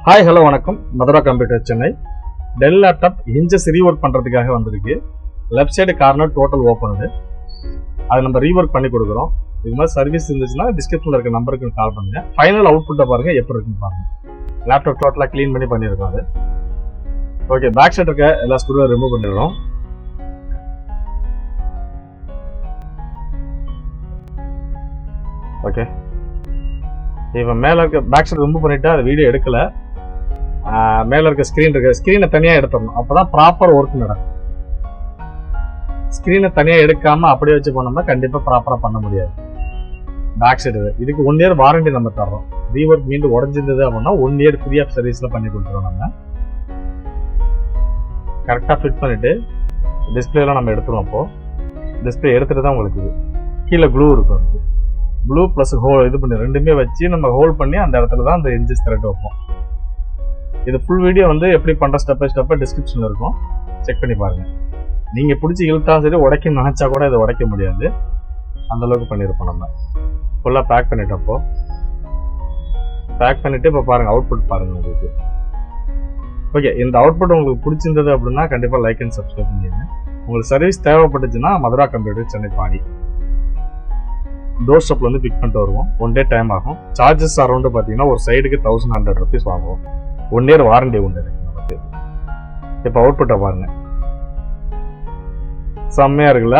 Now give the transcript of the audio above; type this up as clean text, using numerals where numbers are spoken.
Hi hello வணக்கம். Madura computer Chennai. Dell laptop hinges rework பண்ணுறதுக்காக வந்திருக்கு. லெஃப்ட் சைடு கார்னர் டோட்டல் ஓப்பனுது. அதை நம்ம ரீஒர்க் பண்ணி கொடுக்குறோம். இது மாதிரி சர்வீஸ் இருந்துச்சுன்னா டிஸ்கிரிப்ஷனில் இருக்க நம்பருக்கு கால் பண்ணுங்க. ஃபைனல் அவுட்புட்டை பாருங்க எப்படி இருக்குன்னு பாருங்க. லேப்டாப் டோட்டலாக க்ளீன் பண்ணி பண்ணியிருக்கோம் அது. ஓகே, பேக் சைடு இருக்க எல்லா ஸ்க்ரூவும் ரிமூவ் பண்ணிடுறோம். ஓகே, இப்போ மேலே இருக்க பேக் சைடு ரிமூவ் பண்ணிட்டு அது வீடியோ எடுக்கல. மேலே இருக்க ஸ்க்ரீனை தனியாக எடுத்துடணும். அப்போதான் ப்ராப்பர் ஒர்க் நடக்கும். ஸ்க்ரீனை தனியாக எடுக்காம அப்படியே வச்சு போனோம்னா கண்டிப்பாக ப்ராப்பராக பண்ண முடியாது. பேக் சைடு இதுக்கு 1 இயர் வாரண்டி நம்ம தர்றோம். ரீஒர்க் மீண்டும் உடஞ்சிருந்தது அப்படின்னா 1 இயர் ஃப்ரீ ஆஃப் சர்வீஸில் பண்ணி கொடுத்துருவோம். நம்ம கரெக்டாக ஃபிட் பண்ணிட்டு டிஸ்பிளேலாம் நம்ம எடுத்துருவோம். அப்போது டிஸ்பிளே எடுத்துட்டு தான் உங்களுக்கு இது கீழே க்ளூ இருக்கும். ப்ளூ ப்ளஸ் ஹோல் இது பண்ணி ரெண்டுமே வச்சு நம்ம ஹோல்ட் பண்ணி அந்த இடத்துல தான் அந்த இன்ச்சஸ் த்ரெட் வைப்போம். இது ஃபுல் வீடியோ எப்படி பண்ணுற ஸ்டெப் பை ஸ்டெப்பாக டிஸ்கிரிப்ஷனில் இருக்கும், செக் பண்ணி பாருங்கள். நீங்கள் பிடிச்சி இழுத்தா சரி உடைக்க நினச்சா கூட இதை உடைக்க முடியாது, அந்தளவுக்கு பண்ணியிருப்போம். நம்ம ஃபுல்லாக பேக் பண்ணிட்டப்போ பேக் பண்ணிவிட்டு இப்போ பாருங்கள் அவுட்புட் பாருங்கள் உங்களுக்கு. ஓகே, இந்த அவுட்புட் உங்களுக்கு பிடிச்சிருந்தது அப்படின்னா கண்டிப்பாக லைக் அண்ட் சப்ஸ்கிரைப் பண்ணிடுங்க. உங்களுக்கு சர்வீஸ் தேவைப்பட்டுச்சுன்னா மதுரா கம்ப்யூட்டர் சென்னை பாடி டோர் ஸ்டெப்ல பிக் பண்ணிட்டு வருவோம். 1 டே டைம் ஆகும். சார்ஜஸ் அரௌண்ட் பார்த்தீங்கன்னா ஒரு சைடுக்கு 1100 rupees வாங்குவோம். 1 இயர் வாரண்டி உண்டு நமக்கு. இப்போ அவுட்புட்டை பாருங்க, செம்மையா இருக்குல்ல?